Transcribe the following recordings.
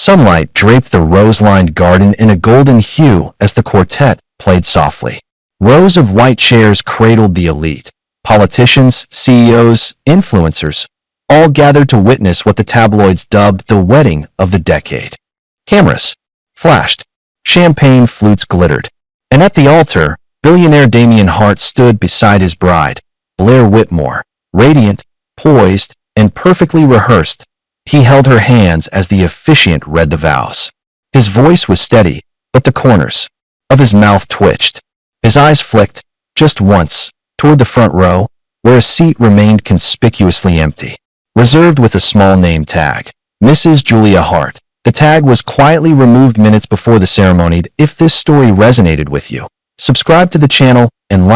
Sunlight draped the rose-lined garden in a golden hue as the quartet played softly. Rows of white chairs cradled the elite. Politicians, CEOs, influencers, all gathered to witness what the tabloids dubbed the wedding of the decade. Cameras flashed. Champagne flutes glittered. And at the altar, billionaire Damien Hart stood beside his bride, Blair Whitmore, radiant, poised, and perfectly rehearsed. He held her hands as the officiant read the vows. His voice was steady, but the corners of his mouth twitched. His eyes flicked, just once, toward the front row, where a seat remained conspicuously empty, reserved with a small name tag. Mrs. Julia Hart. The tag was quietly removed minutes before the ceremony. If this story resonated with you, subscribe to the channel and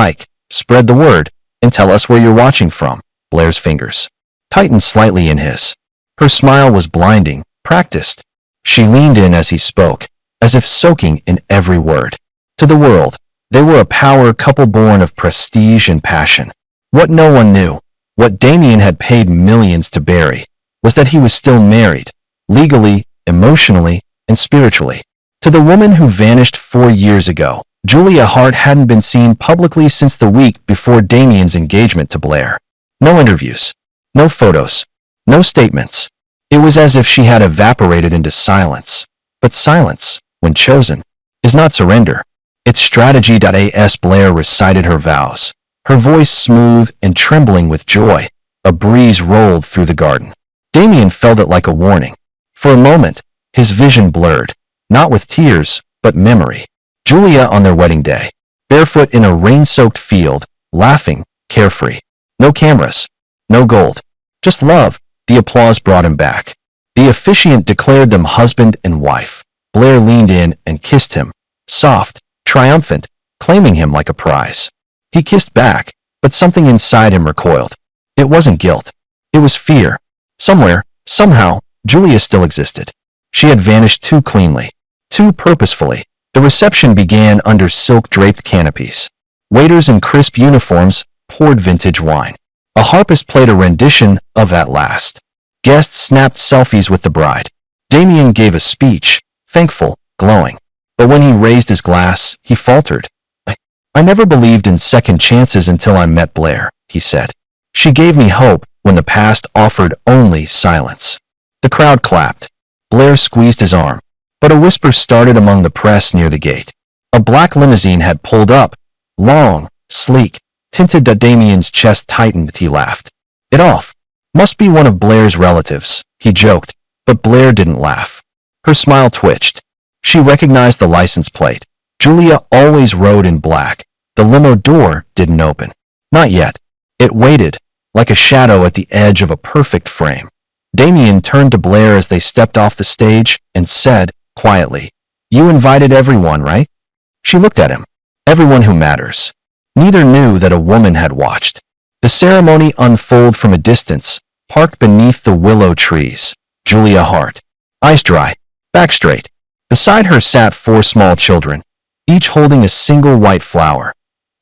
spread the word, and tell us where you're watching from. Blair's fingers tightened slightly in his. Her smile was blinding, practiced. She leaned in as he spoke, as if soaking in every word. To the world, they were a power couple born of prestige and passion. What no one knew, what Damien had paid millions to bury, was that he was still married, legally, emotionally, and spiritually. To the woman who vanished 4 years ago, Julia Hart hadn't been seen publicly since the week before Damien's engagement to Blair. No interviews, no photos, no statements. It was as if she had evaporated into silence. But silence, when chosen, is not surrender. It's strategy. As Blair recited her vows, her voice smooth and trembling with joy, a breeze rolled through the garden. Damien felt it like a warning. For a moment, his vision blurred, not with tears, but memory. Julia on their wedding day, barefoot in a rain-soaked field, laughing, carefree. No cameras, no gold, just love. The applause brought him back. The officiant declared them husband and wife. Blair leaned in and kissed him, soft, triumphant, claiming him like a prize. He kissed back, but something inside him recoiled. It wasn't guilt. It was fear. Somewhere, somehow, Julia still existed. She had vanished too cleanly, too purposefully. The reception began under silk-draped canopies. Waiters in crisp uniforms poured vintage wine. A harpist played a rendition of At Last. Guests snapped selfies with the bride. Damien gave a speech, thankful, glowing. But when he raised his glass, he faltered. I never believed in second chances until I met Blair, he said. She gave me hope when the past offered only silence. The crowd clapped. Blair squeezed his arm, but a whisper started among the press near the gate. A black limousine had pulled up, long, sleek, tinted. Damien's chest tightened. He laughed it off. Must be one of Blair's relatives, he joked, but Blair didn't laugh. Her smile twitched. She recognized the license plate. Julia always rode in black. The limo door didn't open. Not yet. It waited, like a shadow at the edge of a perfect frame. Damien turned to Blair as they stepped off the stage and said, quietly, "You invited everyone, right?" She looked at him. Everyone who matters. Neither knew that a woman had watched. The ceremony unfolded from a distance, parked beneath the willow trees. Julia Hart, eyes dry, back straight. Beside her sat 4 small children, each holding a single white flower.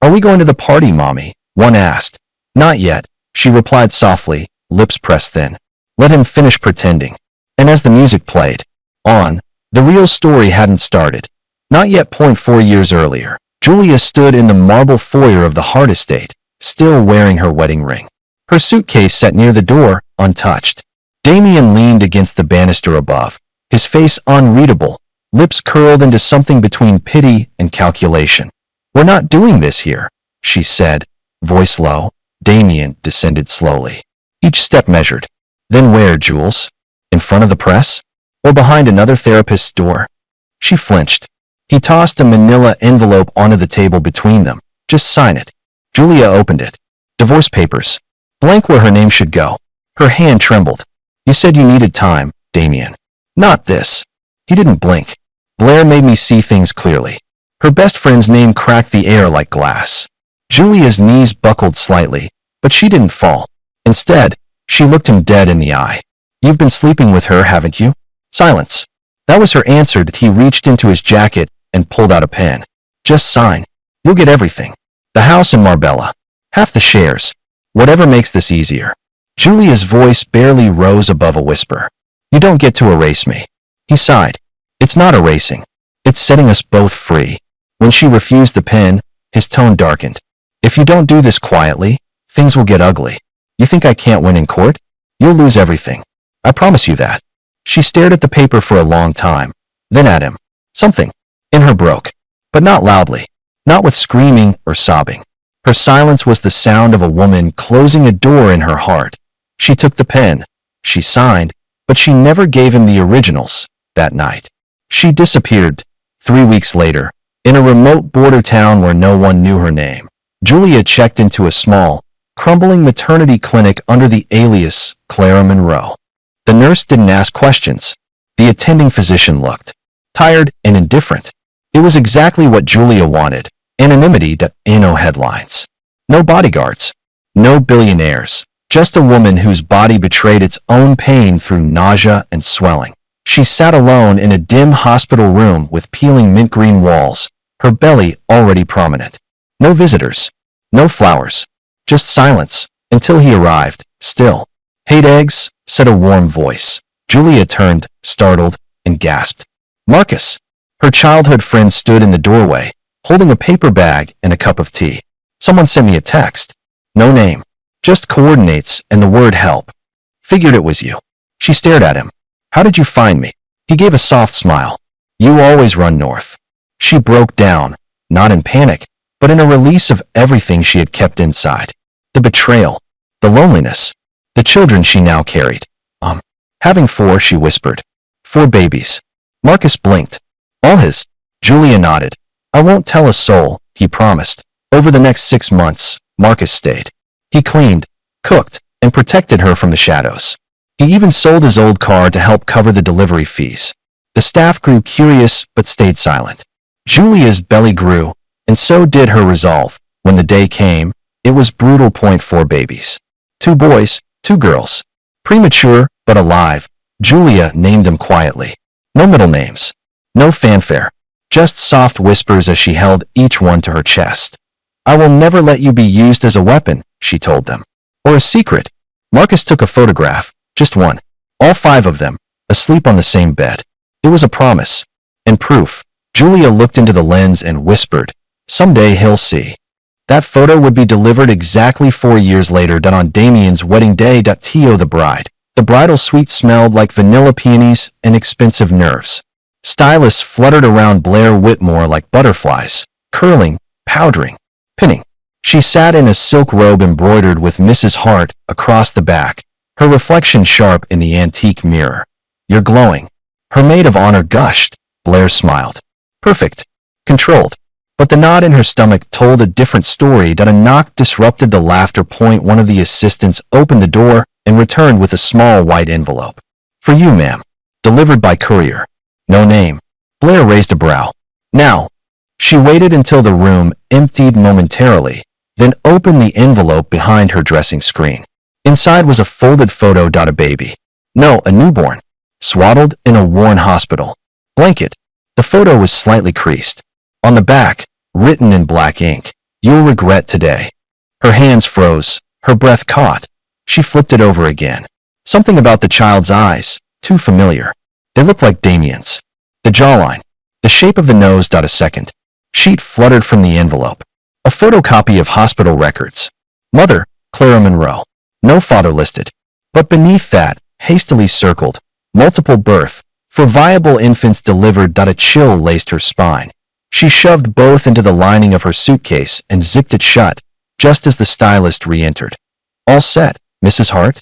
"Are we going to the party, Mommy?" one asked. "Not yet," she replied softly, lips pressed thin. Let him finish pretending. And as the music played on, the real story hadn't started. Not yet. 4 years earlier, Julia stood in the marble foyer of the Hart estate, still wearing her wedding ring. Her suitcase sat near the door, untouched. Damien leaned against the banister above, his face unreadable, lips curled into something between pity and calculation. "We're not doing this here," she said, voice low. Damien descended slowly. Each step measured. "Then where, Jules? In front of the press? Or behind another therapist's door?" She flinched. He tossed a manila envelope onto the table between them. "Just sign it." Julia opened it. Divorce papers. Blank where her name should go. Her hand trembled. "You said you needed time, Damien." "Not this." He didn't blink. "Blair made me see things clearly." Her best friend's name cracked the air like glass. Julia's knees buckled slightly, but she didn't fall. Instead, she looked him dead in the eye. "You've been sleeping with her, haven't you?" Silence. That was her answer. He reached into his jacket and pulled out a pen. "Just sign. You'll get everything. The house in Marbella. Half the shares. Whatever makes this easier." Julia's voice barely rose above a whisper. "You don't get to erase me." He sighed. It's not erasing. It's setting us both free. When she refused the pen, his tone darkened. If you don't do this quietly, things will get ugly. You think I can't win in court? You'll lose everything. I promise you that. She stared at the paper for a long time, then at him. Something in her broke, but not loudly, not with screaming or sobbing. Her silence was the sound of a woman closing a door in her heart. She took the pen. She signed, but she never gave him the originals that night. She disappeared 3 weeks later, in a remote border town where no one knew her name. Julia checked into a small, crumbling maternity clinic under the alias Clara Monroe. The nurse didn't ask questions. The attending physician looked tired and indifferent. It was exactly what Julia wanted. Anonymity. No headlines. No bodyguards. No billionaires. Just a woman whose body betrayed its own pain through nausea and swelling. She sat alone in a dim hospital room with peeling mint green walls, her belly already prominent. No visitors. No flowers. Just silence, until he arrived, still. "Hate eggs," said a warm voice. Julia turned, startled, and gasped. Marcus. Her childhood friend stood in the doorway, holding a paper bag and a cup of tea. "Someone sent me a text. No name. Just coordinates and the word help. Figured it was you." She stared at him. "How did you find me?" He gave a soft smile. "You always run north." She broke down, not in panic, but in a release of everything she had kept inside. The betrayal, the loneliness, the children she now carried. Having 4, she whispered. 4 babies. Marcus blinked. All his. Julia nodded. "I won't tell a soul," he promised. Over the next 6 months, Marcus stayed. He cleaned, cooked, and protected her from the shadows. He even sold his old car to help cover the delivery fees. The staff grew curious but stayed silent. Julia's belly grew, and so did her resolve. When the day came, it was brutal. 4 babies. 2 boys, 2 girls. Premature, but alive. Julia named them quietly. No middle names. No fanfare. Just soft whispers as she held each one to her chest. "I will never let you be used as a weapon," she told them. Or a secret. Marcus took a photograph, just one. All 5 of them, asleep on the same bed. It was a promise. And proof. Julia looked into the lens and whispered, "Someday he'll see." That photo would be delivered exactly 4 years later. On Damien's wedding day. Tio the bride. The bridal suite smelled like vanilla peonies and expensive nerves. Stylists fluttered around Blair Whitmore like butterflies, curling, powdering, pinning. She sat in a silk robe embroidered with Mrs. Hart across the back, her reflection sharp in the antique mirror. "You're glowing." Her maid of honor gushed. Blair smiled. Perfect. Controlled. But the knot in her stomach told a different story. A knock disrupted the laughter. One of the assistants opened the door and returned with a small white envelope. "For you, ma'am. Delivered by courier." No name. Blair raised a brow. "Now." She waited until the room emptied momentarily, then opened the envelope behind her dressing screen. Inside was a folded photo. A baby. No, a newborn. Swaddled in a worn hospital blanket. The photo was slightly creased. On the back, written in black ink, "You'll regret today." Her hands froze. Her breath caught. She flipped it over again. Something about the child's eyes, too familiar. They looked like Damien's. The jawline, the shape of the nose. A second sheet fluttered from the envelope. A photocopy of hospital records. Mother, Clara Monroe. No father listed. But beneath that, hastily circled, multiple birth, for viable infants delivered. A chill laced her spine. She shoved both into the lining of her suitcase and zipped it shut, just as the stylist re-entered. "All set, Mrs. Hart?"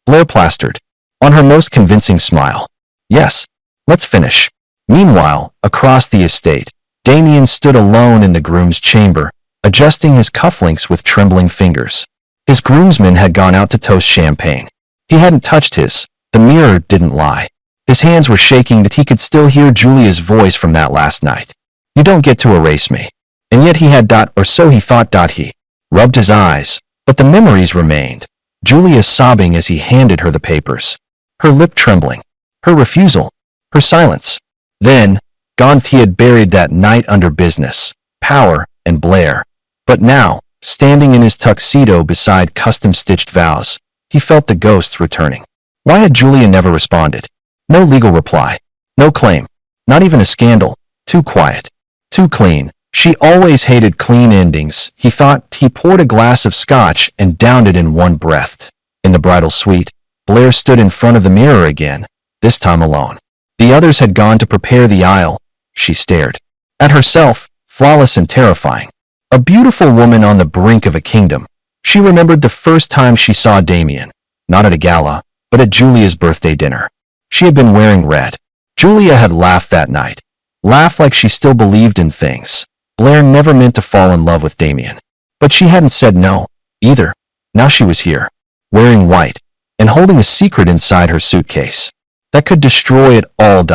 Blair plastered, on her most convincing smile. "Yes, let's finish." Meanwhile, across the estate, Damien stood alone in the groom's chamber, adjusting his cufflinks with trembling fingers. His groomsmen had gone out to toast champagne. He hadn't touched his. The mirror didn't lie. His hands were shaking, but he could still hear Julia's voice from that last night. "You don't get to erase me." And yet he had. Or so he thought. He rubbed his eyes, but the memories remained. Julia sobbing as he handed her the papers. Her lip trembling. Her refusal. Her silence. Then, gone. He had buried that night under business, power, and Blair. But now, standing in his tuxedo beside custom-stitched Vows, he felt the ghosts returning. Why had Julia never responded? No legal reply. No claim. Not even a scandal. Too quiet. Too clean. She always hated clean endings, he thought. He poured a glass of scotch and downed it in one breath. In the bridal suite, Blair stood in front of the mirror again, this time alone. The others had gone to prepare the aisle. She stared at herself, flawless and terrifying. A beautiful woman on the brink of a kingdom. She remembered the first time she saw Damien, not at a gala, but at Julia's birthday dinner. She had been wearing red. Julia had laughed that night. Laughed like she still believed in things. Blair never meant to fall in love with Damien. But she hadn't said no, either. Now she was here, wearing white, and holding a secret inside her suitcase that could destroy it all.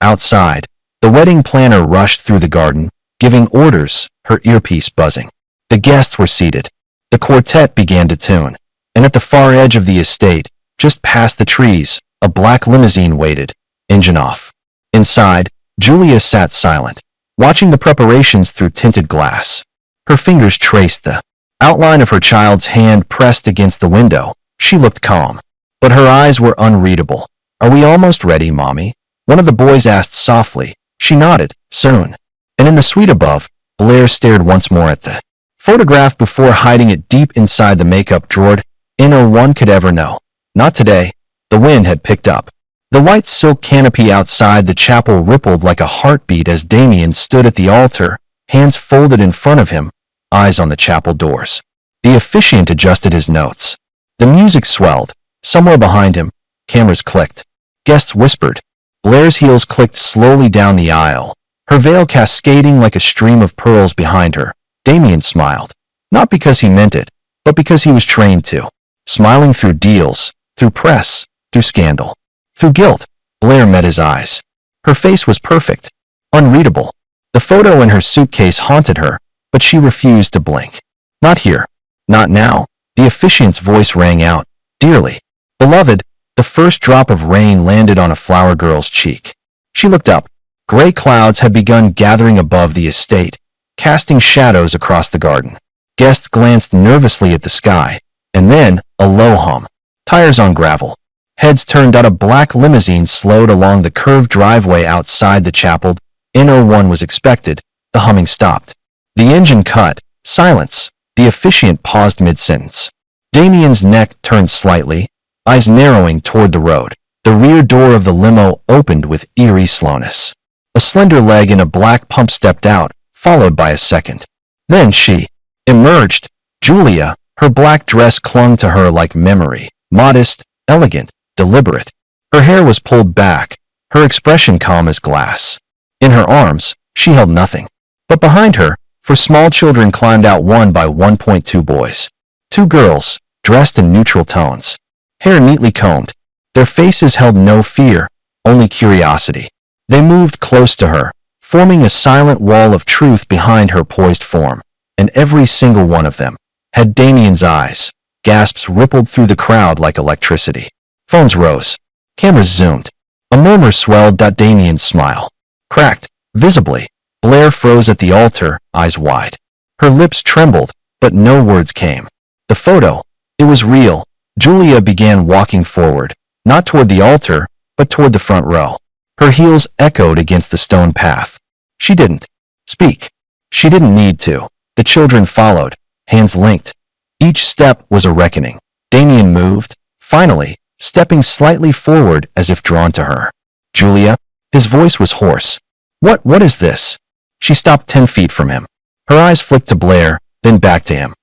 Outside, the wedding planner rushed through the garden, giving orders, her earpiece buzzing. The guests were seated. The quartet began to tune, and at the far edge of the estate, just past the trees, a black limousine waited, engine off. Inside, Julia sat silent, watching the preparations through tinted glass. Her fingers traced the outline of her child's hand pressed against the window. She looked calm, but her eyes were unreadable. "Are we almost ready, Mommy?" one of the boys asked softly. She nodded. "Soon." And in the suite above, Blair stared once more at the photograph before hiding it deep inside the makeup drawer. No one could ever know. Not today. The wind had picked up. The white silk canopy outside the chapel rippled like a heartbeat as Damien stood at the altar, hands folded in front of him, eyes on the chapel doors. The officiant adjusted his notes. The music swelled. Somewhere behind him, cameras clicked. Guests whispered. Blair's heels clicked slowly down the aisle, her veil cascading like a stream of pearls behind her. Damien smiled. Not because he meant it, but because he was trained to. Smiling through deals, through press, through scandal, through guilt. Blair met his eyes. Her face was perfect, unreadable. The photo in her suitcase haunted her, but she refused to blink. Not here. Not now. The officiant's voice rang out. Dearly beloved, the first drop of rain landed on a flower girl's cheek. She looked up. Gray clouds had begun gathering above the estate, casting shadows across the garden. Guests glanced nervously at the sky, and then a low hum. Tires on gravel. Heads turned out. A black limousine slowed along the curved driveway outside the chapel. No one was expected. The humming stopped. The engine cut. Silence. The officiant paused mid-sentence. Damien's neck turned slightly, eyes narrowing toward the road. The rear door of the limo opened with eerie slowness. A slender leg in a black pump stepped out, followed by a second. Then she emerged. Julia, her black dress clung to her like memory, modest, elegant, deliberate. Her hair was pulled back, her expression calm as glass. In her arms, she held nothing. But behind her, for small children climbed out one by 1.2 boys. Two girls, dressed in neutral tones. Hair neatly combed. Their faces held no fear, only curiosity. They moved close to her, forming a silent wall of truth behind her poised form, and every single one of them had Damien's eyes. Gasps rippled through the crowd like electricity. Phones rose. Cameras zoomed. A murmur swelled. Damien's smile cracked, visibly. Blair froze at the altar, eyes wide. Her lips trembled, but no words came. The photo, it was real. Julia began walking forward, not toward the altar, but toward the front row. Her heels echoed against the stone path. She didn't speak. She didn't need to. The children followed, hands linked. Each step was a reckoning. Damien moved, finally, stepping slightly forward as if drawn to her. Julia, his voice was hoarse. What is this? She stopped 10 feet from him. Her eyes flicked to Blair, then back to him.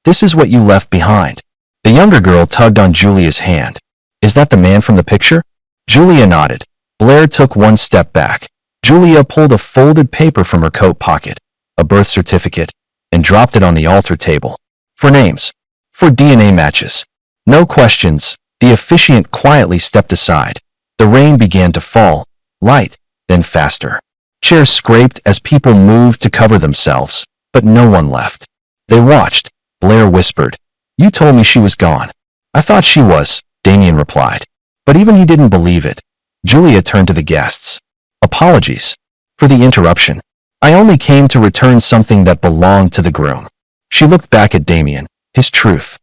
This is what you left behind. The younger girl tugged on Julia's hand. Is that the man from the picture? Julia nodded. Blair took one step back. Julia pulled a folded paper from her coat pocket, a birth certificate, and dropped it on the altar table. For names. For DNA matches. No questions. The officiant quietly stepped aside. The rain began to fall, light, then faster. Chairs scraped as people moved to cover themselves, but no one left. They watched. Blair whispered. You told me she was gone. I thought she was, Damien replied. But even he didn't believe it. Julia turned to the guests. Apologies for the interruption. I only came to return something that belonged to the groom. She looked back at Damien, his truth.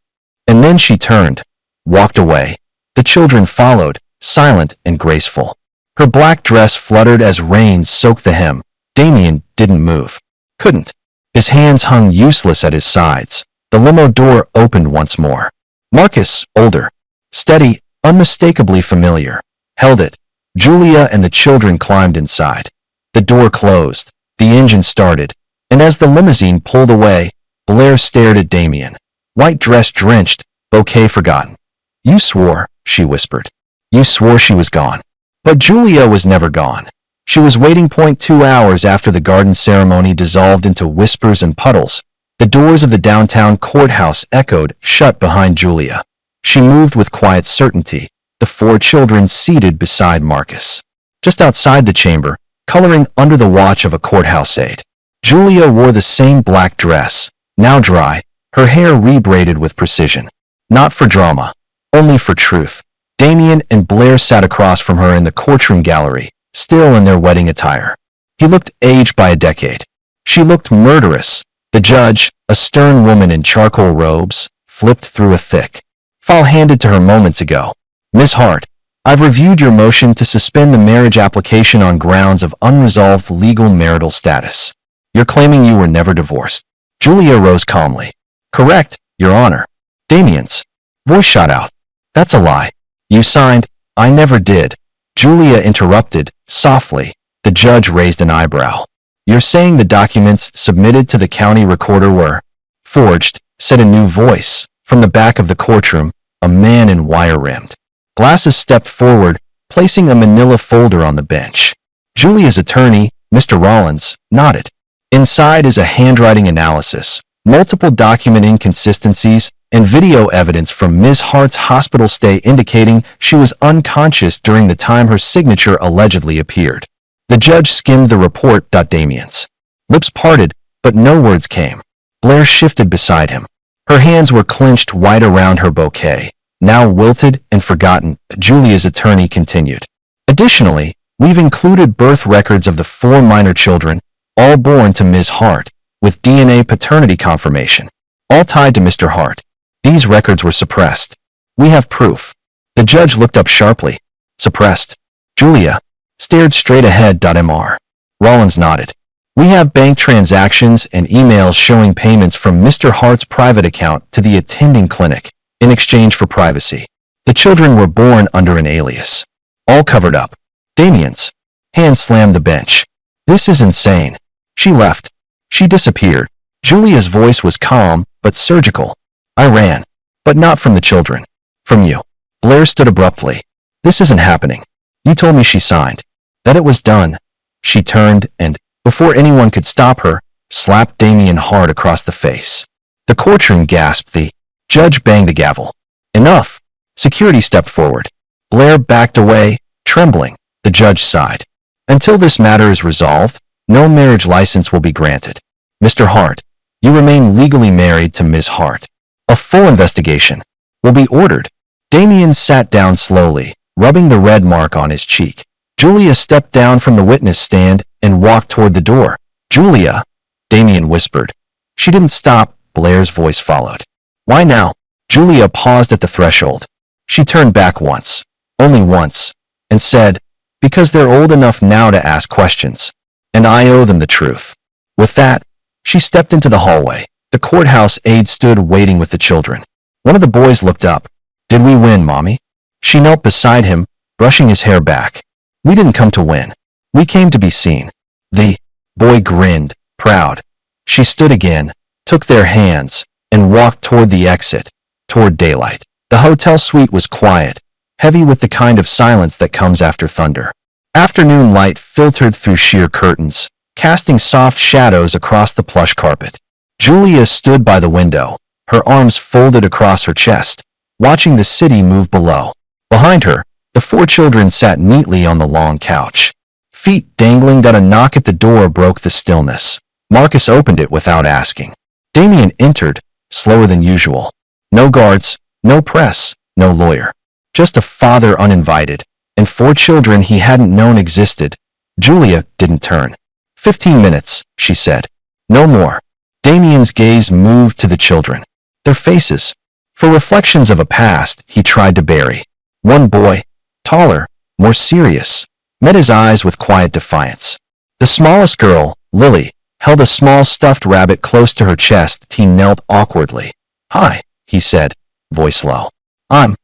And then she turned, walked away. The children followed, silent and graceful. Her black dress fluttered as rain soaked the hem. Damien didn't move. Couldn't. His hands hung useless at his sides. The limo door opened once more. Marcus, older, steady, unmistakably familiar, held it. Julia and the children climbed inside. The door closed. The engine started. And as the limousine pulled away, Blair stared at Damien. White dress drenched, bouquet forgotten. "You swore," she whispered. "You swore she was gone." But Julia was never gone. She was waiting. 2 hours after the garden ceremony dissolved into whispers and puddles, the doors of the downtown courthouse echoed shut behind Julia. She moved with quiet certainty, the 4 children seated beside Marcus. Just outside the chamber, coloring under the watch of a courthouse aide, Julia wore the same black dress, now dry, her hair rebraided with precision. Not for drama, only for truth. Damien and Blair sat across from her in the courtroom gallery, still in their wedding attire. He looked aged by a decade. She looked murderous. The judge, a stern woman in charcoal robes, flipped through a thick file handed to her moments ago. "Miss Hart, I've reviewed your motion to suspend the marriage application on grounds of unresolved legal marital status. You're claiming you were never divorced." Julia rose calmly. "Correct, Your Honor." Damien's voice shot out. "That's a lie. You signed." "I never did." Julia interrupted, softly. The judge raised an eyebrow. "You're saying the documents submitted to the county recorder were forged," said a new voice. From the back of the courtroom, a man in wire-rimmed glasses stepped forward, placing a manila folder on the bench. Julia's attorney, Mr. Rollins, nodded. Inside is a handwriting analysis, multiple document inconsistencies, and video evidence from Ms. Hart's hospital stay indicating she was unconscious during the time her signature allegedly appeared. The judge skimmed the report. Damien's lips parted, but no words came. Blair shifted beside him. Her hands were clenched wide around her bouquet, now wilted and forgotten. Julia's attorney continued. "Additionally, we've included birth records of the 4 minor children, all born to Ms. Hart, with DNA paternity confirmation, all tied to Mr. Hart. These records were suppressed. We have proof." The judge looked up sharply. "Suppressed?" Julia stared straight ahead. Mr. Rollins nodded. "We have bank transactions and emails showing payments from Mr. Hart's private account to the attending clinic in exchange for privacy. The children were born under an alias, all covered up." Damien's hand slammed the bench. "This is insane." She left. She disappeared. Julia's voice was calm but surgical. "I ran, but not from the children. From you." Blair stood abruptly. "This isn't happening. You told me she signed, that it was done." She turned and, before anyone could stop her, slapped Damien hard across the face. The courtroom gasped. The judge banged the gavel. "Enough." Security stepped forward. Blair backed away, trembling. The judge sighed. "Until this matter is resolved, no marriage license will be granted. Mr. Hart, you remain legally married to Ms. Hart. A full investigation will be ordered." Damien sat down slowly, rubbing the red mark on his cheek. Julia stepped down from the witness stand and walked toward the door. "Julia," Damien whispered. She didn't stop. Blair's voice followed. "Why now?" Julia paused at the threshold. She turned back once, only once, and said, "Because they're old enough now to ask questions, and I owe them the truth." With that, she stepped into the hallway. The courthouse aide stood waiting with the children. One of the boys looked up. "Did we win, Mommy?" She knelt beside him, brushing his hair back. "We didn't come to win. We came to be seen." The boy grinned, proud. She stood again, took their hands, and walked toward the exit, toward daylight. The hotel suite was quiet, heavy with the kind of silence that comes after thunder. Afternoon light filtered through sheer curtains, casting soft shadows across the plush carpet. Julia stood by the window, her arms folded across her chest, watching the city move below. Behind her, the 4 children sat neatly on the long couch, feet dangling. A knock at the door broke the stillness. Marcus opened it without asking. Damien entered, slower than usual. No guards, no press, no lawyer. Just a father uninvited, and 4 children he hadn't known existed. Julia didn't turn. 15 minutes, she said. No more. Damien's gaze moved to the children. Their faces, for reflections of a past he tried to bury. One boy, taller, more serious, met his eyes with quiet defiance. The smallest girl, Lily, held a small stuffed rabbit close to her chest. He knelt awkwardly. "Hi," he said, voice low. I'm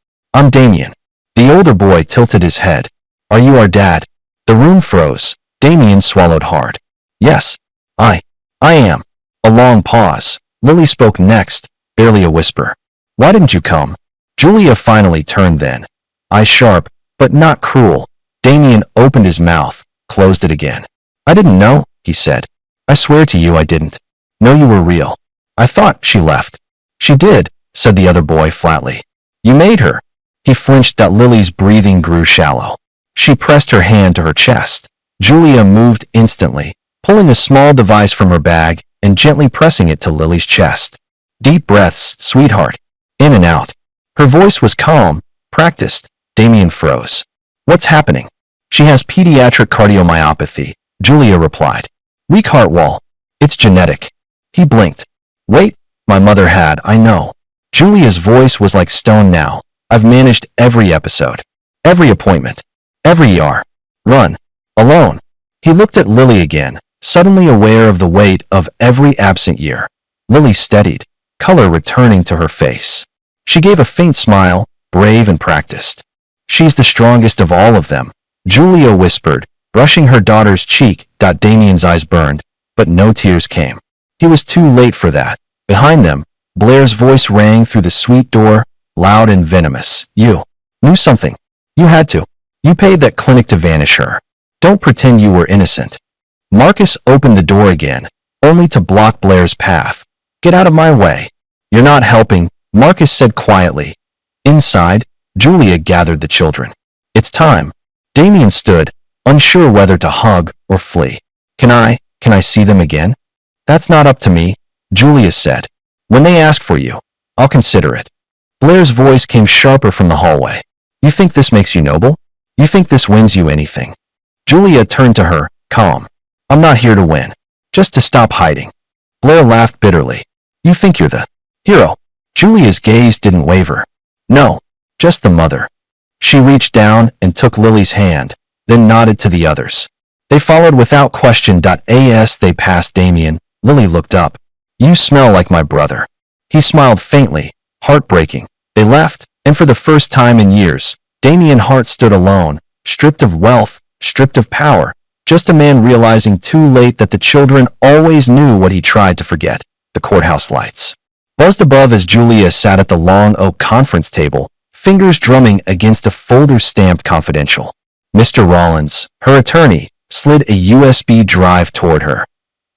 Damien." The older boy tilted his head. "Are you our dad?" The room froze. Damien swallowed hard. "Yes, I am." A long pause. Lily spoke next, barely a whisper. "Why didn't you come?" Julia finally turned then. Eyes sharp, but not cruel. Damien opened his mouth, closed it again. "I didn't know," he said. "I swear to you I didn't know you were real. I thought she left." "She did," said the other boy flatly. "You made her." He flinched. Lily's breathing grew shallow. She pressed her hand to her chest. Julia moved instantly, pulling a small device from her bag and gently pressing it to Lily's chest. "Deep breaths, sweetheart. In and out." Her voice was calm, practiced. Damien froze. "What's happening?" "She has pediatric cardiomyopathy," Julia replied. "Weak heart wall. It's genetic." He blinked. "Wait, my mother had, I know." Julia's voice was like stone now. "I've managed every episode, every appointment, every ER run, alone." He looked at Lily again, suddenly aware of the weight of every absent year. Lily steadied, color returning to her face. She gave a faint smile, brave and practiced. "She's the strongest of all of them," Julia whispered, brushing her daughter's cheek. Damien's eyes burned, but no tears came. He was too late for that. Behind them, Blair's voice rang through the suite door, loud and venomous. "You knew something. You had to. You paid that clinic to vanish her. Don't pretend you were innocent." Marcus opened the door again, only to block Blair's path. "Get out of my way." "You're not helping," Marcus said quietly. Inside, Julia gathered the children. "It's time." Damien stood, unsure whether to hug or flee. Can I see them again?" "That's not up to me," Julia said. "When they ask for you, I'll consider it." Blair's voice came sharper from the hallway. "You think this makes you noble? You think this wins you anything?" Julia turned to her, calm. "I'm not here to win. Just to stop hiding." Blair laughed bitterly. "You think you're the hero?" Julia's gaze didn't waver. "No, just the mother." She reached down and took Lily's hand, then nodded to the others. They followed without question. As they passed Damien, Lily looked up. "You smell like my brother." He smiled faintly. Heartbreaking. They left, and for the first time in years, Damien's heart stood alone, stripped of wealth, stripped of power, just a man realizing too late that the children always knew what he tried to forget, the courthouse lights. Buzzed above as Julia sat at the long oak conference table, fingers drumming against a folder stamped confidential. Mr. Rollins, her attorney, slid a USB drive toward her.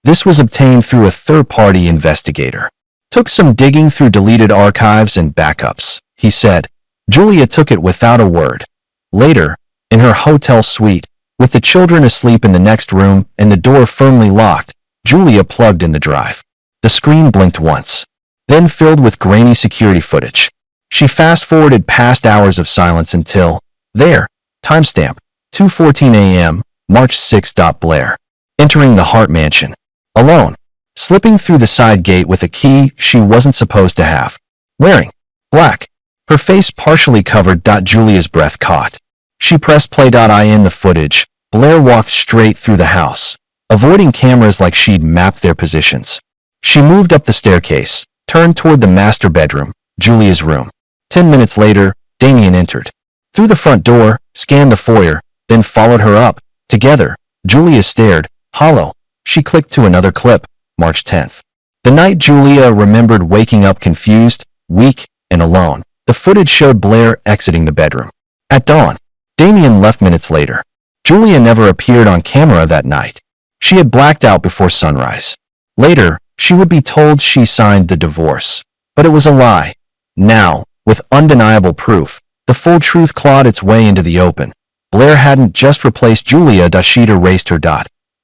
This was obtained through a third-party investigator. "Took some digging through deleted archives and backups," he said. Julia took it without a word. Later, in her hotel suite, with the children asleep in the next room and the door firmly locked, Julia plugged in the drive. The screen blinked once, then filled with grainy security footage. She fast-forwarded past hours of silence until, there, timestamp, 2:14 a.m., March 6. Blair. Entering the Hart Mansion. Alone. Slipping through the side gate with a key she wasn't supposed to have. Wearing black. Her face partially covered. Julia's breath caught. She pressed play. In the footage, Blair walked straight through the house, avoiding cameras like she'd mapped their positions. She moved up the staircase, turned toward the master bedroom, Julia's room. 10 minutes later, Damien entered. Through the front door, scanned the foyer, then followed her up. Together, Julia stared, hollow. She clicked to another clip, March 10th. The night Julia remembered waking up confused, weak, and alone. The footage showed Blair exiting the bedroom. At dawn, Damien left minutes later. Julia never appeared on camera that night. She had blacked out before sunrise. Later, she would be told she signed the divorce. But it was a lie. Now, with undeniable proof, the full truth clawed its way into the open. Blair hadn't just replaced Julia. She'd erased her.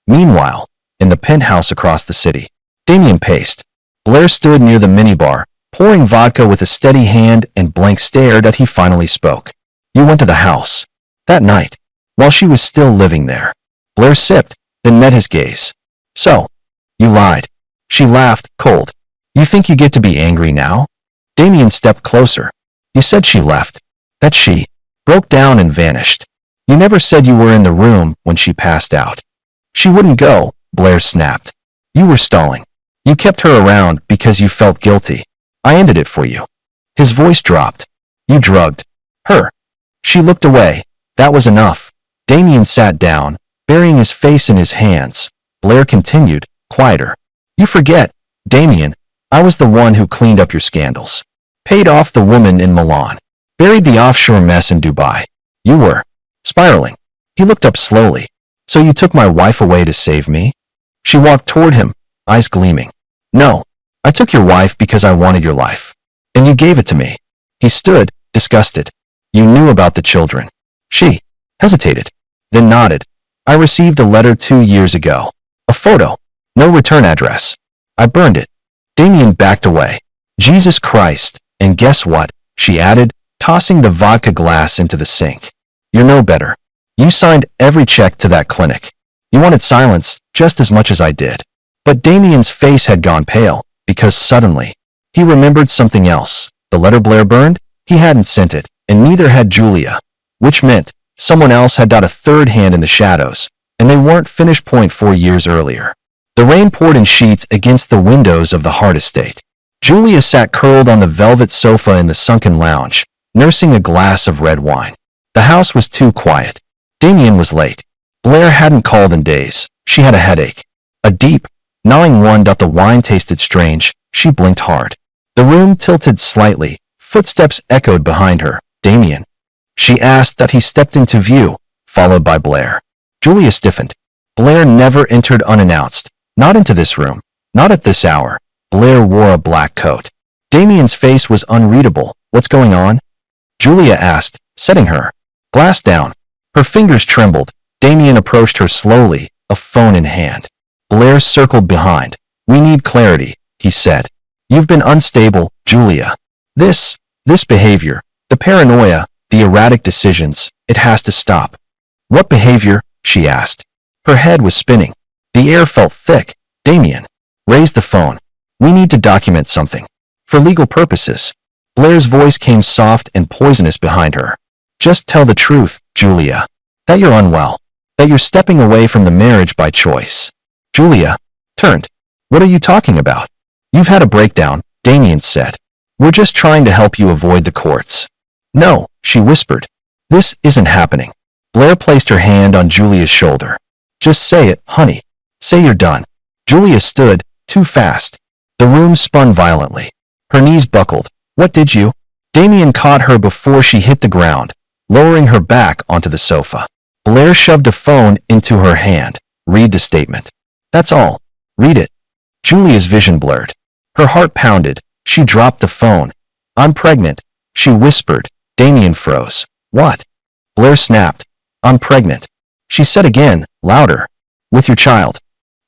Meanwhile, in the penthouse across the city, Damien paced. Blair stood near the minibar, pouring vodka with a steady hand and blank stare. He finally spoke. "You went to the house that night, while she was still living there." Blair sipped, then met his gaze. "So, you lied." She laughed, cold. "You think you get to be angry now?" Damien stepped closer. "You said she left. That she broke down and vanished." You never said you were in the room when she passed out. She wouldn't go, Blair snapped. You were stalling. You kept her around because you felt guilty. I ended it for you. His voice dropped. You drugged her. She looked away. That was enough. Damien sat down, burying his face in his hands. Blair continued, quieter. You forget, Damien, I was the one who cleaned up your scandals. Paid off the woman in Milan. Buried the offshore mess in Dubai. You were spiraling. He looked up slowly. So you took my wife away to save me? She walked toward him, eyes gleaming. No, I took your wife because I wanted your life. And you gave it to me. He stood, disgusted. You knew about the children. She hesitated, then nodded. I received a letter 2 years ago. A photo. No return address. I burned it. Damien backed away. Jesus Christ, and guess what? She added, tossing the vodka glass into the sink. You're no better. You signed every check to that clinic. You wanted silence just as much as I did. But Damien's face had gone pale, because suddenly, he remembered something else. The letter Blair burned? He hadn't sent it, and neither had Julia. Which meant, someone else had got a third hand in the shadows, and they weren't finished. 4 years earlier. The rain poured in sheets against the windows of the Hart estate. Julia sat curled on the velvet sofa in the sunken lounge, nursing a glass of red wine. The house was too quiet. Damien was late. Blair hadn't called in days. She had a headache. A deep, gnawing one. The wine tasted strange. She blinked hard. The room tilted slightly. Footsteps echoed behind her. Damien. She asked. He stepped into view, followed by Blair. Julia stiffened. Blair never entered unannounced. Not into this room. Not at this hour. Blair wore a black coat. Damien's face was unreadable. What's going on? Julia asked, setting her glass down. Her fingers trembled. Damien approached her slowly, a phone in hand. Blair circled behind. We need clarity, he said. You've been unstable, Julia. This behavior, the paranoia, the erratic decisions, it has to stop. What behavior? She asked. Her head was spinning. The air felt thick. Damien. Raise the phone. We need to document something. For legal purposes. Blair's voice came soft and poisonous behind her. Just tell the truth, Julia. That you're unwell. That you're stepping away from the marriage by choice. Julia turned. What are you talking about? You've had a breakdown, Damien said. We're just trying to help you avoid the courts. No, she whispered. This isn't happening. Blair placed her hand on Julia's shoulder. Just say it, honey. Say you're done. Julia stood, too fast. The room spun violently. Her knees buckled. What did you? Damien caught her before she hit the ground, lowering her back onto the sofa. Blair shoved a phone into her hand. Read the statement. That's all. Read it. Julia's vision blurred. Her heart pounded. She dropped the phone. I'm pregnant, she whispered. Damien froze. What? Blair snapped. I'm pregnant. She said again, louder. With your child.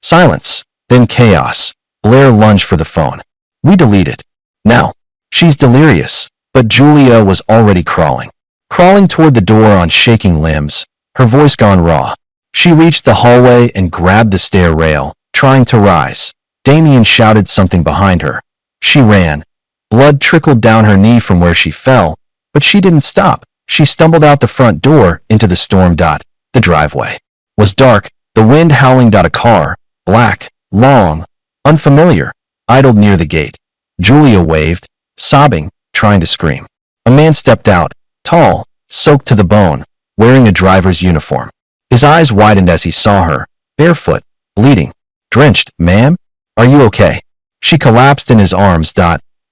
Silence. Then chaos. Blair lunged for the phone. We delete it. Now. She's delirious. But Julia was already crawling. Crawling toward the door on shaking limbs, her voice gone raw. She reached the hallway and grabbed the stair rail, trying to rise. Damien shouted something behind her. She ran. Blood trickled down her knee from where she fell, but she didn't stop. She stumbled out the front door into the storm. The driveway was dark, the wind howling. A car, black, long, unfamiliar, idled near the gate. Julia waved, sobbing, trying to scream. A man stepped out, tall, soaked to the bone, wearing a driver's uniform. His eyes widened as he saw her, barefoot, bleeding, drenched. Ma'am? Are you okay? She collapsed in his arms.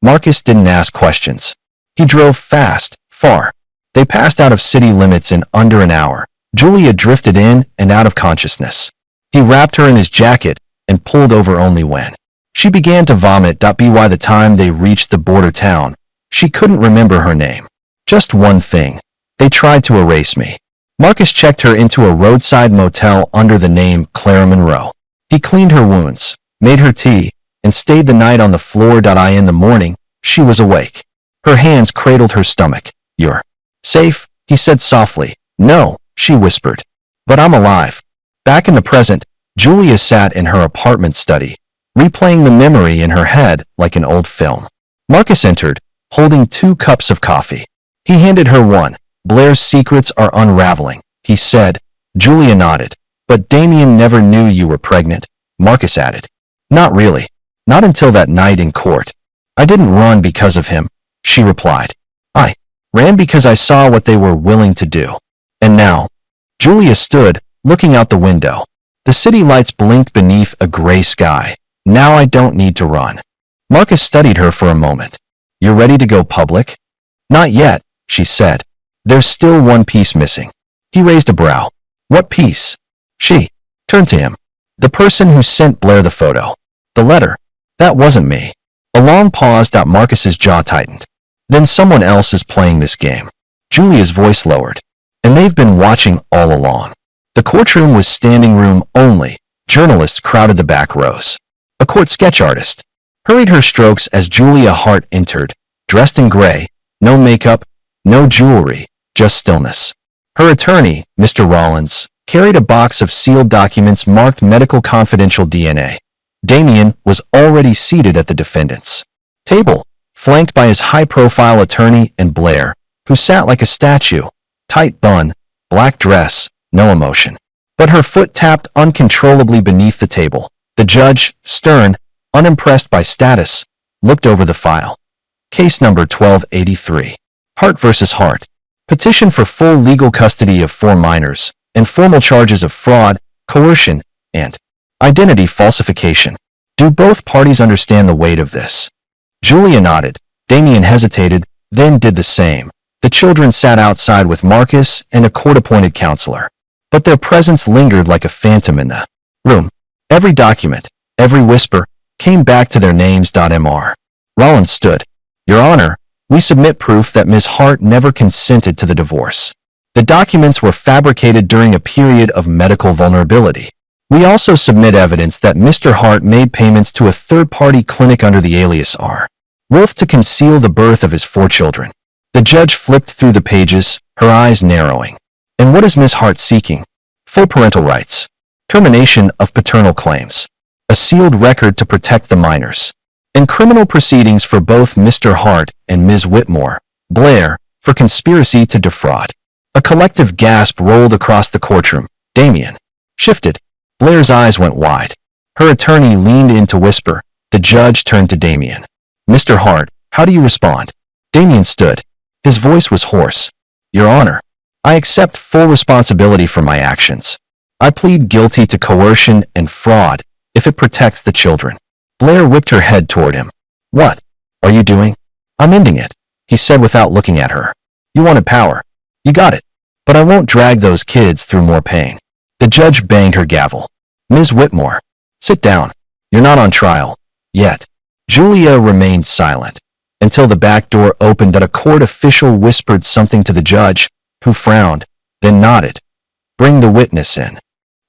Marcus didn't ask questions. He drove fast, far. They passed out of city limits in under an hour. Julia drifted in and out of consciousness. He wrapped her in his jacket and pulled over only when she began to vomit. By the time they reached the border town, she couldn't remember her name. Just one thing. They tried to erase me. Marcus checked her into a roadside motel under the name Clara Monroe. He cleaned her wounds, made her tea, and stayed the night on the floor. In the morning, she was awake. Her hands cradled her stomach. You're safe, he said softly. No, she whispered. But I'm alive. Back in the present, Julia sat in her apartment study, replaying the memory in her head like an old film. Marcus entered, holding 2 cups of coffee. He handed her one. Blair's secrets are unraveling, he said. Julia nodded. But Damien never knew you were pregnant, Marcus added. Not really. Not until that night in court. I didn't run because of him, she replied. I ran because I saw what they were willing to do. And now, Julia stood, looking out the window. The city lights blinked beneath a gray sky. Now I don't need to run. Marcus studied her for a moment. You're ready to go public? Not yet, she said. There's still one piece missing. He raised a brow. What piece? She turned to him. The person who sent Blair the photo. The letter. That wasn't me. A long pause. Marcus's jaw tightened. Then someone else is playing this game. Julia's voice lowered. And they've been watching all along. The courtroom was standing room only. Journalists crowded the back rows. A court sketch artist hurried her strokes as Julia Hart entered, dressed in gray, no makeup, no jewelry, just stillness. Her attorney, Mr. Rollins, carried a box of sealed documents marked medical confidential DNA. Damien was already seated at the defendant's table, flanked by his high-profile attorney and Blair, who sat like a statue, tight bun, black dress, no emotion. But her foot tapped uncontrollably beneath the table. The judge, stern, unimpressed by status, looked over the file. Case number 1283. Hart versus Hart. Petition for full legal custody of 4 minors, and formal charges of fraud, coercion, and identity falsification. Do both parties understand the weight of this? Julia nodded. Damien hesitated, then did the same. The children sat outside with Marcus and a court-appointed counselor. But their presence lingered like a phantom in the room. Every document, every whisper, came back to their names. Mr. Rollins stood. Your Honor, we submit proof that Ms. Hart never consented to the divorce. The documents were fabricated during a period of medical vulnerability. We also submit evidence that Mr. Hart made payments to a third-party clinic under the alias R. Wolf to conceal the birth of his 4 children. The judge flipped through the pages, her eyes narrowing. And what is Ms. Hart seeking? Full parental rights. Termination of paternal claims. A sealed record to protect the minors. And criminal proceedings for both Mr. Hart and Ms. Whitmore, Blair, for conspiracy to defraud. A collective gasp rolled across the courtroom. Damien shifted. Blair's eyes went wide. Her attorney leaned in to whisper. The judge turned to Damien. Mr. Hart, how do you respond? Damien stood. His voice was hoarse. Your Honor, I accept full responsibility for my actions. I plead guilty to coercion and fraud if it protects the children. Blair whipped her head toward him. What are you doing? I'm ending it, he said without looking at her. You wanted power. You got it. But I won't drag those kids through more pain. The judge banged her gavel. Ms. Whitmore, sit down. You're not on trial. Yet. Julia remained silent until the back door opened and a court official whispered something to the judge, who frowned, then nodded. Bring the witness in.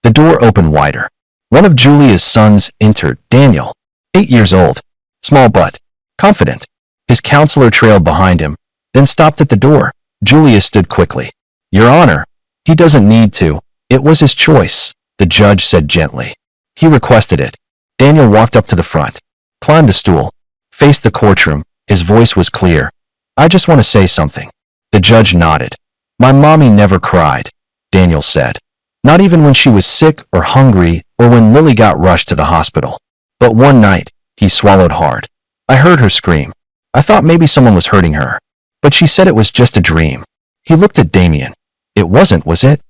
The door opened wider. One of Julia's sons entered, Daniel, 8 years old, small but confident. His counselor trailed behind him, then stopped at the door. Julia stood quickly. Your Honor, he doesn't need to. It was his choice, the judge said gently. He requested it. Daniel walked up to the front, climbed the stool, faced the courtroom. His voice was clear. I just want to say something. The judge nodded. My mommy never cried, Daniel said. Not even when she was sick or hungry or when Lily got rushed to the hospital. But one night, he swallowed hard. I heard her scream. I thought maybe someone was hurting her. But she said it was just a dream. He looked at Damien. It wasn't, was it?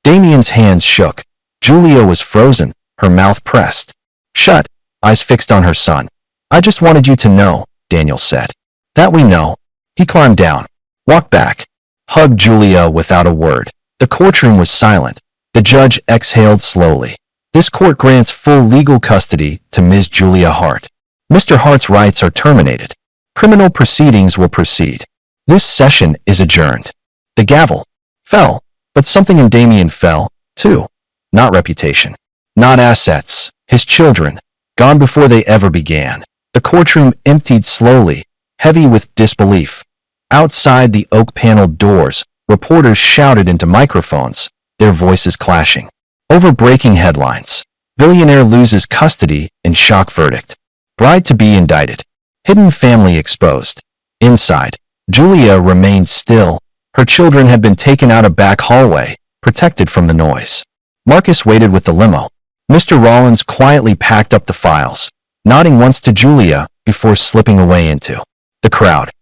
Damien's hands shook. Julia was frozen, her mouth pressed shut, eyes fixed on her son. I just wanted you to know, Daniel said. That we know. He climbed down, walked back, hugged Julia without a word. The courtroom was silent. The judge exhaled slowly. This court grants full legal custody to Ms. Julia Hart. Mr. Hart's rights are terminated. Criminal proceedings will proceed. This session is adjourned. The gavel fell, but something in Damien fell, too. Not reputation. Not assets. His children, gone before they ever began. The courtroom emptied slowly, heavy with disbelief. Outside the oak-paneled doors, reporters shouted into microphones, their voices clashing. Over breaking headlines. Billionaire loses custody in shock verdict. Bride-to-be indicted. Hidden family exposed. Inside, Julia remained still. Her children had been taken out a back hallway, protected from the noise. Marcus waited with the limo. Mr. Rollins quietly packed up the files, nodding once to Julia before slipping away into the crowd.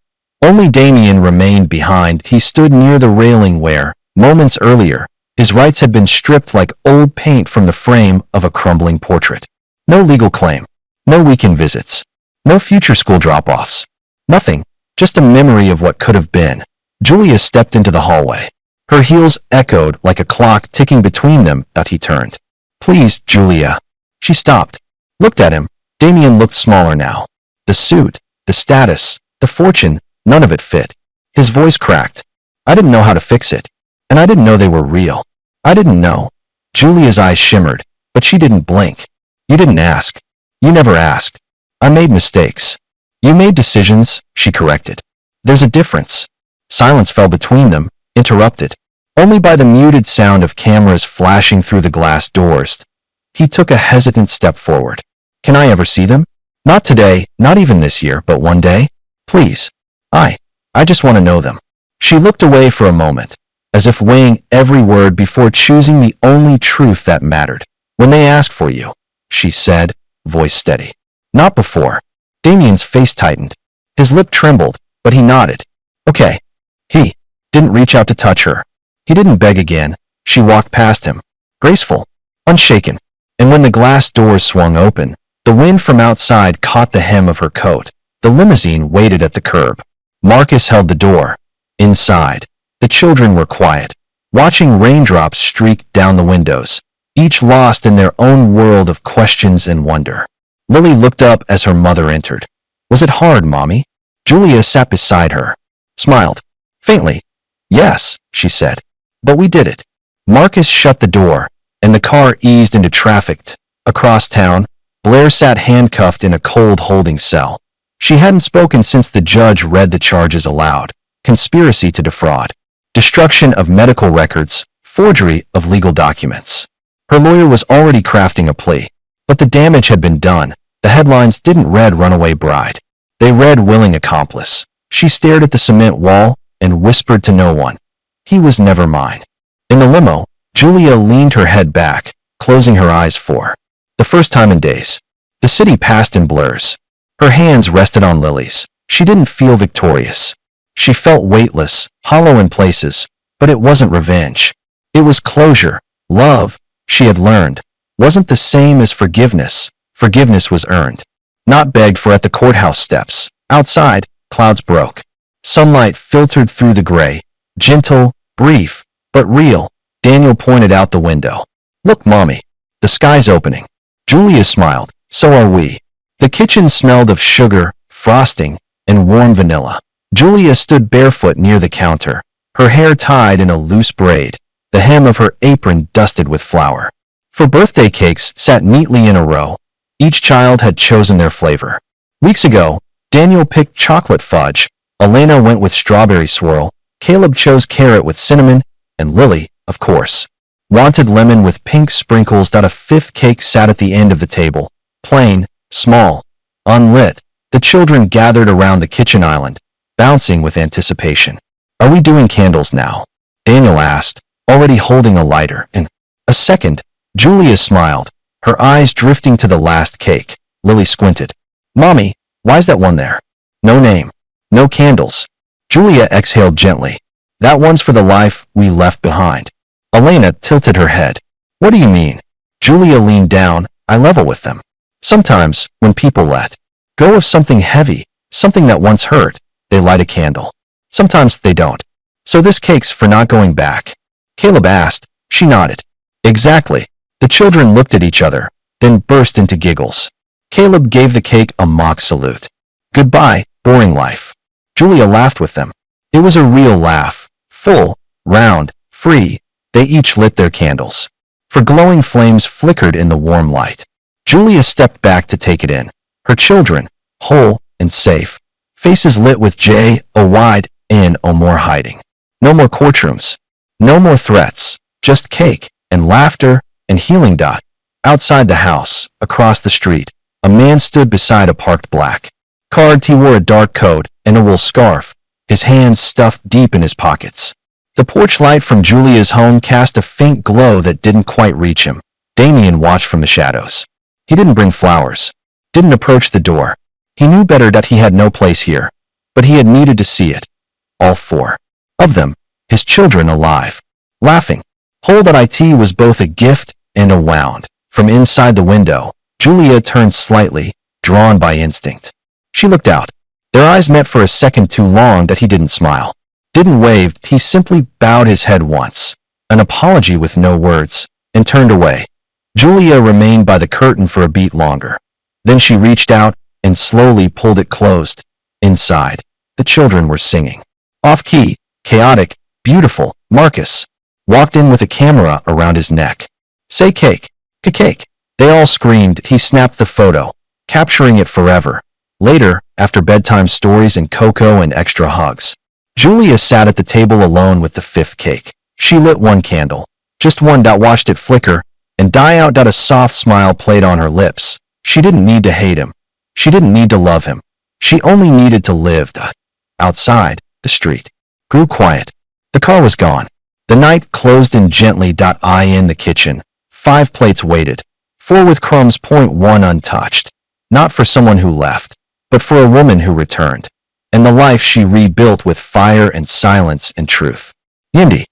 Only Damien remained behind. He stood near the railing where, moments earlier, his rights had been stripped like old paint from the frame of a crumbling portrait. No legal claim. No weekend visits. No future school drop-offs. Nothing. Just a memory of what could have been. Julia stepped into the hallway. Her heels echoed like a clock ticking between them that he turned. Please, Julia. She stopped. Looked at him. Damien looked smaller now. The suit, the status, the fortune, none of it fit. His voice cracked. I didn't know how to fix it. And I didn't know they were real. I didn't know. Julia's eyes shimmered, but she didn't blink. You didn't ask. You never asked. I made mistakes. You made decisions, she corrected. There's a difference. Silence fell between them, interrupted only by the muted sound of cameras flashing through the glass doors. He took a hesitant step forward. Can I ever see them? Not today, not even this year, but one day? Please. I just want to know them. She looked away for a moment, as if weighing every word before choosing the only truth that mattered. When they ask for you, she said, voice steady. Not before. Damien's face tightened. His lip trembled, but he nodded. Okay. He didn't reach out to touch her. He didn't beg again. She walked past him, graceful, unshaken. And when the glass doors swung open, the wind from outside caught the hem of her coat. The limousine waited at the curb. Marcus held the door. Inside, the children were quiet, watching raindrops streak down the windows, each lost in their own world of questions and wonder. Lily looked up as her mother entered. Was it hard, Mommy? Julia sat beside her, smiled, faintly. Yes, she said. But we did it. Marcus shut the door, and the car eased into traffic. Across town, Blair sat handcuffed in a cold holding cell. She hadn't spoken since the judge read the charges aloud. Conspiracy to defraud, destruction of medical records, forgery of legal documents. Her lawyer was already crafting a plea, but the damage had been done. The headlines didn't read runaway bride. They read willing accomplice. She stared at the cement wall and whispered to no one. He was never mine. In the limo, Julia leaned her head back, closing her eyes for the first time in days. The city passed in blurs. Her hands rested on Lily's. She didn't feel victorious. She felt weightless, hollow in places, but it wasn't revenge. It was closure. Love, she had learned, wasn't the same as forgiveness. Forgiveness was earned, not begged for at the courthouse steps. Outside, clouds broke. Sunlight filtered through the gray, gentle, brief, but real. Daniel pointed out the window. Look, Mommy, the sky's opening. Julia smiled. So are we. The kitchen smelled of sugar, frosting, and warm vanilla. Julia stood barefoot near the counter, her hair tied in a loose braid, the hem of her apron dusted with flour. For birthday cakes sat neatly in a row. Each child had chosen their flavor. Weeks ago, Daniel picked chocolate fudge, Elena went with strawberry swirl, Caleb chose carrot with cinnamon, and Lily, of course, wanted lemon with pink sprinkles. A fifth cake sat at the end of the table, plain, small, unlit. The children gathered around the kitchen island, bouncing with anticipation. Are we doing candles now? Daniel asked, already holding a lighter. In a second, Julia smiled, her eyes drifting to the last cake. Lily squinted. Mommy, why's that one there? No name. No candles. Julia exhaled gently. That one's for the life we left behind. Elena tilted her head. What do you mean? Julia leaned down. I level with them. Sometimes, when people let go of something heavy, something that once hurt, they light a candle. Sometimes they don't. So this cake's for not going back. Caleb asked. She nodded. Exactly. The children looked at each other, then burst into giggles. Caleb gave the cake a mock salute. Goodbye, boring life. Julia laughed with them. It was a real laugh. Full, round, free. They each lit their candles. For glowing flames flickered in the warm light. Julia stepped back to take it in. Her children, whole and safe. Faces lit with joy, no more hiding. No more courtrooms. No more threats. Just cake, and laughter, and healing. Outside the house, across the street, a man stood beside a parked black car. He wore a dark coat and a wool scarf, his hands stuffed deep in his pockets. The porch light from Julia's home cast a faint glow that didn't quite reach him. Damien watched from the shadows. He didn't bring flowers, didn't approach the door. He knew better that he had no place here, but he had needed to see it. All four of them, his children alive, laughing. Whole that it was both a gift and a wound. From inside the window, Julia turned slightly, drawn by instinct. She looked out. Their eyes met for a second too long that he didn't smile. Didn't wave, he simply bowed his head once, an apology with no words, and turned away. Julia remained by the curtain for a beat longer. Then she reached out and slowly pulled it closed. Inside, the children were singing. Off-key, chaotic, beautiful. Marcus walked in with a camera around his neck. Say cake, cake. They all screamed. He snapped the photo, capturing it forever. Later, after bedtime stories and cocoa and extra hugs, Julia sat at the table alone with the fifth cake. She lit one candle, just one, that watched it flicker and die out. A soft smile played on her lips. She didn't need to hate him. She didn't need to love him. She only needed to live. Outside, the street grew quiet. The car was gone. The night closed in gently. In the kitchen, 5 plates waited, 4 with crumbs, 1 untouched. Not for someone who left, but for a woman who returned, and the life she rebuilt with fire and silence and truth. Yindi.